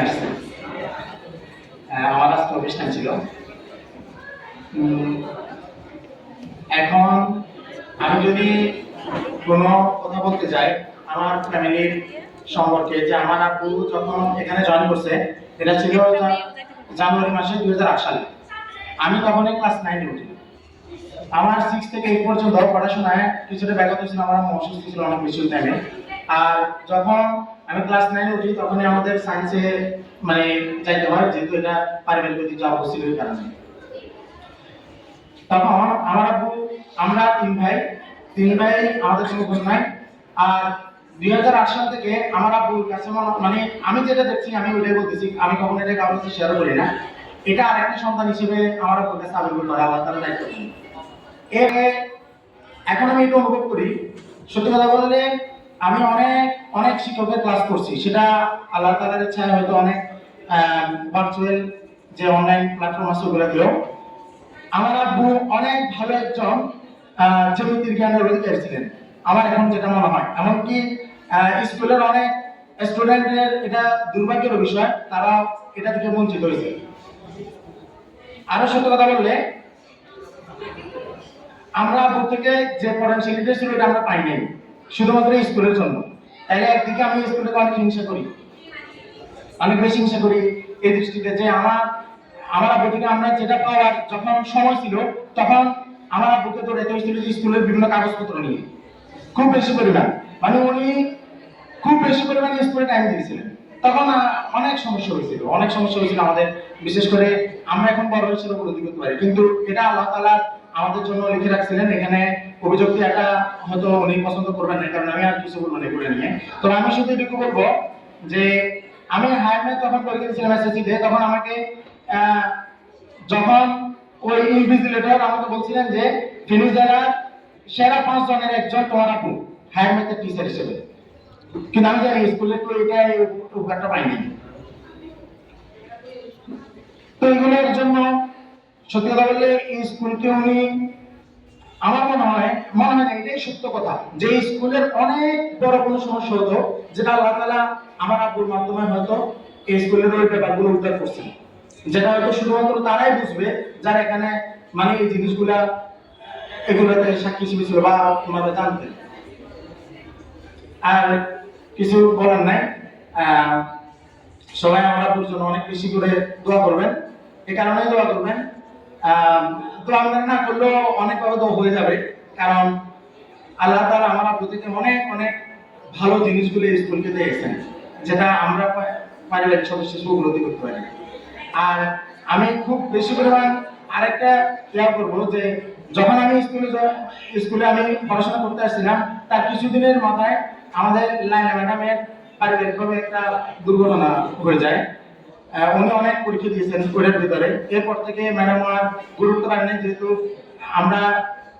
আসছে। আমার আজকে অনুষ্ঠান ছিল। এখন আমি যদি কোনো কথা বলতে যাই আমার ফ্যামিলির সম্পর্কে, যে আমার আব্বু যখন এখানে জয়েন করছে এটা ছিল জানুয়ারি মাসে 2008 সালে। আমি তখনই ক্লাস 9-এ উঠি। আমার 6 থেকে 8 পর্যন্ত পড়াশোনায় কিছুটা ব্যাঘাত ছিল, আমার অসুস্থ ছিল অনেক বেশি টাইমে। আর যখন আমি ক্লাস 9-এ উঠি তখনই আমাদের সায়েন্সে মানে যাইতে হয়, যেহেতু এটা পারিবারিক জব ছিল এই কারণে। তখন আমার আব্বু, আমরা তিন ভাই আমাদের কোনো বোন নাই। আর 2008 সাল থেকে আমার আব্বুর কাছে মানে আমি যেটা দেখছি আমি ওইটাই বলতেছি, আমি কখনো এটা কারোর সাথে শেয়ার করি না। এটা আরেকটা সন্তান হিসেবে আমার আব্বুর কাছে আবেদন করে আল্লাহ তাআলা দায়িত্ব দেন। এখন আমি এটা অনুভব করি, সত্যি কথা বললে আমি অনেক অনেক শিক্ষকের ক্লাস করছি, সেটা আল্লাহ তাআলার ইচ্ছায় হয়তো অনেক ভার্চুয়াল যে অনলাইন প্ল্যাটফর্ম আছে ওগুলো দিয়েও। আমার আব্বু অনেক ভালো একজন জ্যামিতির জ্ঞানের অধিকারী ছিলেন আমার এখন যেটা মনে হয়। এমনকি স্কুলের অনেক স্টুডেন্টের এটা দুর্ভাগ্যের বিষয়, তারা এটা থেকে বঞ্চিত হয়েছে। আরো সত্য কথা বললে আমরা আব্বু থেকে যে পটেনশিয়ালিটি ছিল এটা আমরা পাই নাই শুধুমাত্র স্কুলের জন্য। তাইলে একদিকে আমি স্কুলটাকে অনেক হিংসা করি, অনেক বেশি হিংসা করি এই দৃষ্টিতে যে আমার আব্বু থেকে আমরা যেটা পাওয়ার যখন সময় ছিল তখন আমার আব্বুকে দৌড়াইতে হয়েছিল স্কুলের বিভিন্ন কাগজপত্র নিয়ে খুব বেশি পরিমাণ, মানে উনি খুব বেশি পরিমাণে স্কুলে টাইম দিয়েছিলেন। তখন অনেক সমস্যা হয়েছিল আমাদের, বিশেষ করে আমরা এখন বড় হয়েছিল উপলব্ধি করতে পারি, কিন্তু এটা আল্লাহ তাআলা আমাদের জন্য লিখে রাখছিলেন। এখানে অভিযোগটি একটা হয়তো উনি পছন্দ করবেন না, কারণ আমি আর কিছু বলবো না করে নিয়ে। তো আমি শুধু এটুকু বলবো যে আমি হায়ার ম্যাথ যখন পরীক্ষা দিয়েছিলাম এসএসসি তে, তখন আমাকে যখন ওই ইনভিজিলেটর আমাকে বলছিলেন যে ফিনিশ জেলার সেরা 5 জনের একজন তোমার আব্বু হায়ার ম্যাথের টিচার হিসেবে, কিন্তু আমি জানি স্কুলে তো এটা উপকারটা পাইনি। তো এগুলোর জন্য সত্যি কথা বললে এই স্কুলকে উনি, আমার মনে হয় না এটাই সত্য কথা, যে স্কুলের অনেক বড় কোনো সমস্যা হতো যেটা আল্লাহ তাআলা আমার আব্বুর মাধ্যমে হয়তো এই স্কুলের ওই ব্যাপারগুলো উদ্ধার করছেন, যেটা হয়তো শুধুমাত্র তারাই বুঝবে যারা এখানে মানে এই জিনিসগুলা এগুলোতে সাক্ষী হিসেবে ছিল বা ওনারা জানতেন। আর কিছু বলার নাই। সবাই আমার আব্বুর জন্য অনেক বেশি করে দোয়া করবেন, এই কারণেই দোয়া করবেন। তো আমরা না করলেও অনেকভাবে তো হয়ে যাবে, কারণ আল্লাহ তাআলা আমার আব্বু থেকে অনেক অনেক ভালো জিনিসগুলো স্কুলকে দিয়েছেন, যেটা আমরা পারিবারিক সদস্য হিসেবে উপলব্ধি করতে পারি। আর আমি খুব বেশি পরিমাণ আরেকটা খেয়াল করবো যে যখন আমি স্কুলে আমি পড়াশোনা করতে আসছিলাম, তার কিছুদিনের মাথায় আমাদের লাইলা ম্যাডামের পারিবারিকভাবে একটা দুর্ঘটনা হয়ে যায়। উনি অনেক পরীক্ষা দিয়েছেন স্কুলের ভিতরে। এরপর থেকে ম্যাডাম আর গুরুত্ব পাননি, যেহেতু আমরা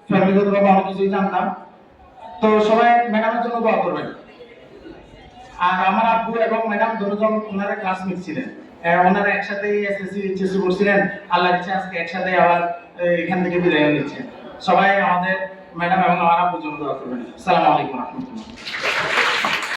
ফ্যামিলিগতভাবে অনেক কিছুই জানতাম। তো সবাই ম্যাডামের জন্য দোয়া করবেন। আর আমার আব্বু এবং ম্যাডাম দুজন ওনারা ক্লাসমেট ছিলেন, ওনারা একসাথে এসএসসি এইচএসসি করছিলেন। আল্লাহর ইচ্ছা আজকে একসাথে আবার এখান থেকে বিদায় নিচ্ছে। সবাই আমাদের ম্যাডাম এবং আমার আব্বুর জন্য দোয়া করবেন। আসসালামু আলাইকুম ওয়া রাহমাতুল্লাহ।